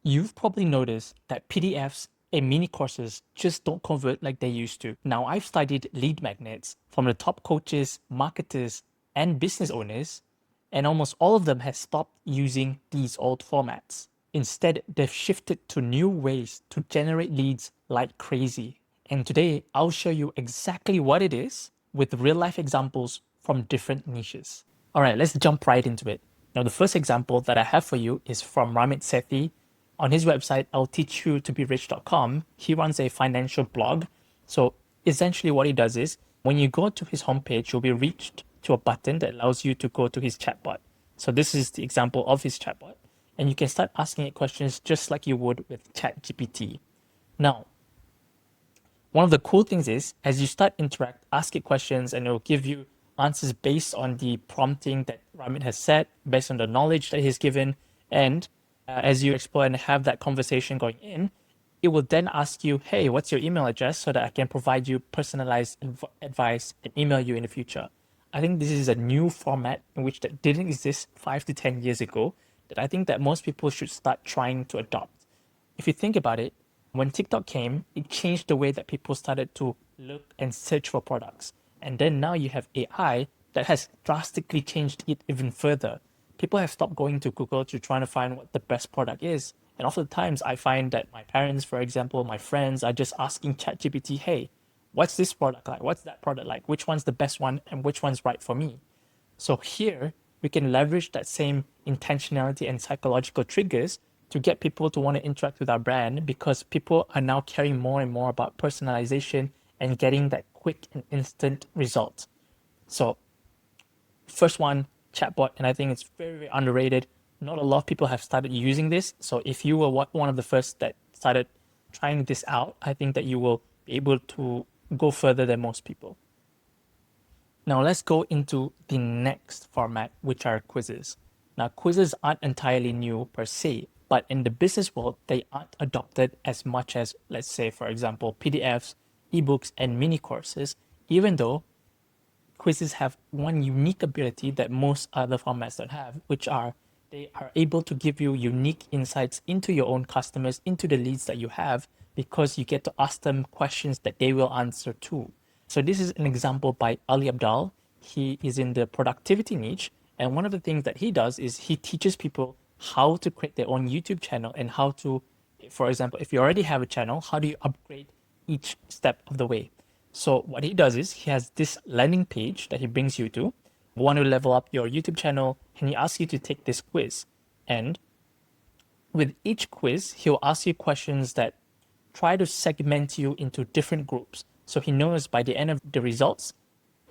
You've probably noticed that PDFs and mini courses just don't convert like they used to. Now, I've studied lead magnets from the top coaches, marketers, and business owners, and almost all of them have stopped using these old formats. Instead, they've shifted to new ways to generate leads like crazy. And today, I'll show you exactly what it is with real life examples from different niches. All right, let's jump right into it. Now, the first example that I have for you is from Ramit Sethi. On his website, I'll teach you to be rich.com. He runs a financial blog. So essentially what he does is when you go to his homepage, you'll be reached to a button that allows you to go to his chatbot. So this is the example of his chatbot. And you can start asking it questions just like you would with ChatGPT. Now, one of the cool things is as you start interact, ask it questions and it'll give you answers based on the prompting that Ramit has set, based on the knowledge that he's given. And as you explore and have that conversation going in, it will then ask you, hey, what's your email address so that I can provide you personalized advice and email you in the future. I think this is a new format in which that didn't exist 5 to 10 years ago that I think that most people should start trying to adopt. If you think about it, when TikTok came, it changed the way that people started to look and search for products. And then now you have AI that has drastically changed it even further. People have stopped going to Google to try to find what the best product is. And oftentimes I find that my parents, for example, my friends are just asking ChatGPT, hey, what's this product like? What's that product like? Which one's the best one and which one's right for me? So here we can leverage that same intentionality and psychological triggers to get people to want to interact with our brand because people are now caring more and more about personalization and getting that quick and instant result. So first one, chatbot, and I think it's very, very underrated. Not a lot of people have started using this. So if you were one of the first that started trying this out, I think that you will be able to go further than most people. Now let's go into the next format, which are quizzes. Now, quizzes aren't entirely new per se, but in the business world, they aren't adopted as much as, let's say, for example, PDFs, ebooks, and mini courses, even though quizzes have one unique ability that most other formats don't have, which are they are able to give you unique insights into your own customers, into the leads that you have, because you get to ask them questions that they will answer too. So this is an example by Ali Abdal. He is in the productivity niche, and one of the things that he does is he teaches people how to create their own YouTube channel and how to, for example, if you already have a channel, how do you upgrade each step of the way? So what he does is he has this landing page that he brings you to. Want to level up your YouTube channel, and he asks you to take this quiz. And with each quiz, he'll ask you questions that try to segment you into different groups. So he knows by the end of the results,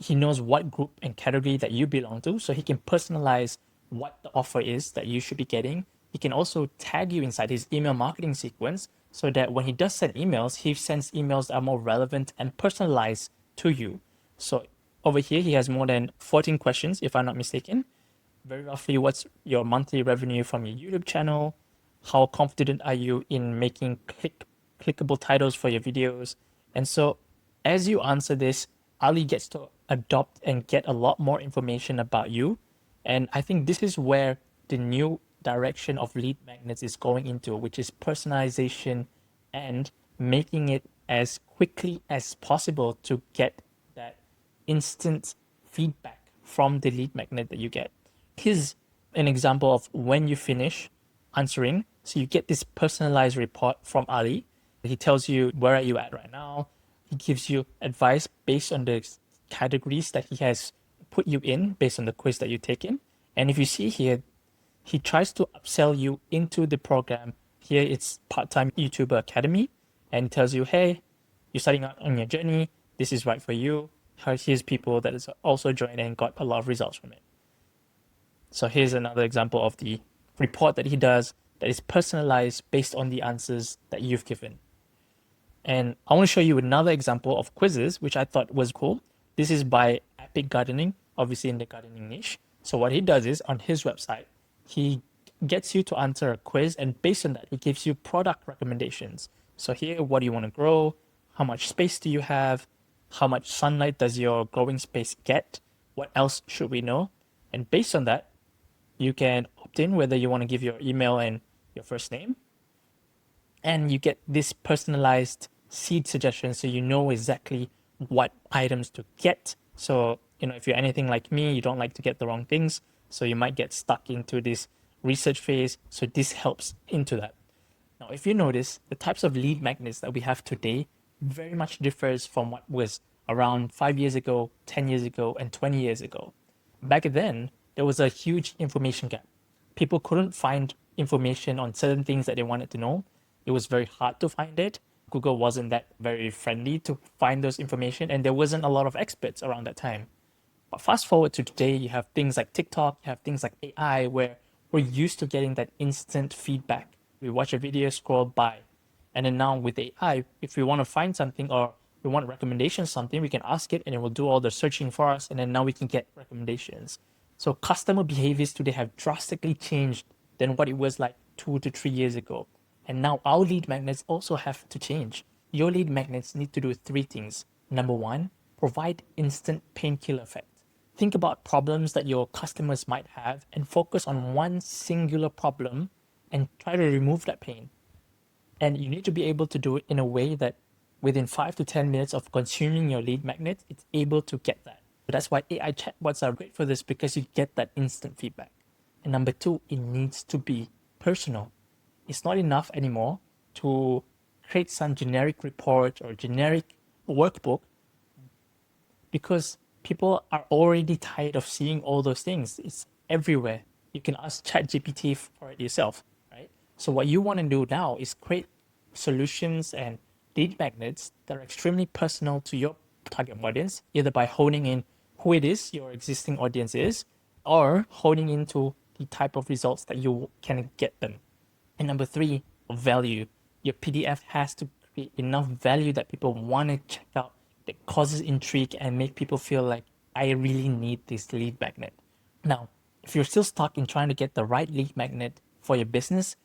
he knows what group and category that you belong to. So he can personalize what the offer is that you should be getting. He can also tag you inside his email marketing sequence so that when he does send emails, he sends emails that are more relevant and personalized to you. So over here, he has more than 14 questions, if I'm not mistaken. Very roughly, what's your monthly revenue from your YouTube channel? How confident are you in making clickable titles for your videos? And so as you answer this, Ali gets to adopt and get a lot more information about you. And I think this is where the new direction of lead magnets is going into, which is personalization and making it as quickly as possible to get that instant feedback from the lead magnet that you get. Here's an example of when you finish answering. So you get this personalized report from Ali. He tells you where are you at right now. He gives you advice based on the categories that he has put you in based on the quiz that you've taken. And if you see here, he tries to upsell you into the program. Here it's part-time YouTuber Academy and tells you, hey, you're starting out on your journey. This is right for you. Here's people that has also joined and got a lot of results from it. So here's another example of the report that he does that is personalized based on the answers that you've given. And I want to show you another example of quizzes, which I thought was cool. This is by Epic Gardening, obviously in the gardening niche. So what he does is on his website, he gets you to answer a quiz, and based on that, he gives you product recommendations. So here, what do you want to grow? How much space do you have? How much sunlight does your growing space get? What else should we know? And based on that, you can opt in whether you want to give your email and your first name, and you get this personalized seed suggestion, so you know exactly what items to get. So, if you're anything like me, you don't like to get the wrong things, so you might get stuck into this research phase. So this helps into that. Now, if you notice, the types of lead magnets that we have today very much differs from what was around 5 years ago, 10 years ago, and 20 years ago. Back then, there was a huge information gap. People couldn't find information on certain things that they wanted to know. It was very hard to find it. Google wasn't that very friendly to find those information, and there wasn't a lot of experts around that time. But fast forward to today, you have things like TikTok, you have things like AI, where we're used to getting that instant feedback. We watch a video, scroll by. And then now with AI, if we want to find something or we want recommendations something, we can ask it and it will do all the searching for us. And then now we can get recommendations. So customer behaviors today have drastically changed than what it was like 2 to 3 years ago. And now our lead magnets also have to change. Your lead magnets need to do three things. Number one, provide instant painkiller effect. Think about problems that your customers might have and focus on one singular problem and try to remove that pain. And you need to be able to do it in a way that within 5 to 10 minutes of consuming your lead magnet, it's able to get that. So that's why AI chatbots are great for this, because you get that instant feedback. And number two, it needs to be personal. It's not enough anymore to create some generic report or generic workbook, because people are already tired of seeing all those things. It's everywhere. You can ask ChatGPT for it yourself, right? So what you want to do now is create solutions and lead magnets that are extremely personal to your target audience, either by honing in who it is your existing audience is, or honing into the type of results that you can get them. And number three, value. Your PDF has to create enough value that people want to check out, that causes intrigue and make people feel like, I really need this lead magnet. Now, if you're still stuck in trying to get the right lead magnet for your business,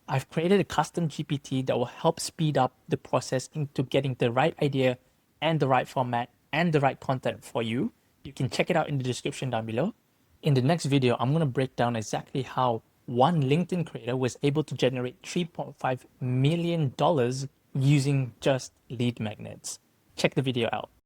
I've created a custom GPT that will help speed up the process into getting the right idea and the right format and the right content for you. You can check it out in the description down below. In the next video, I'm going to break down exactly how one LinkedIn creator was able to generate $3.5 million using just lead magnets. Check the video out.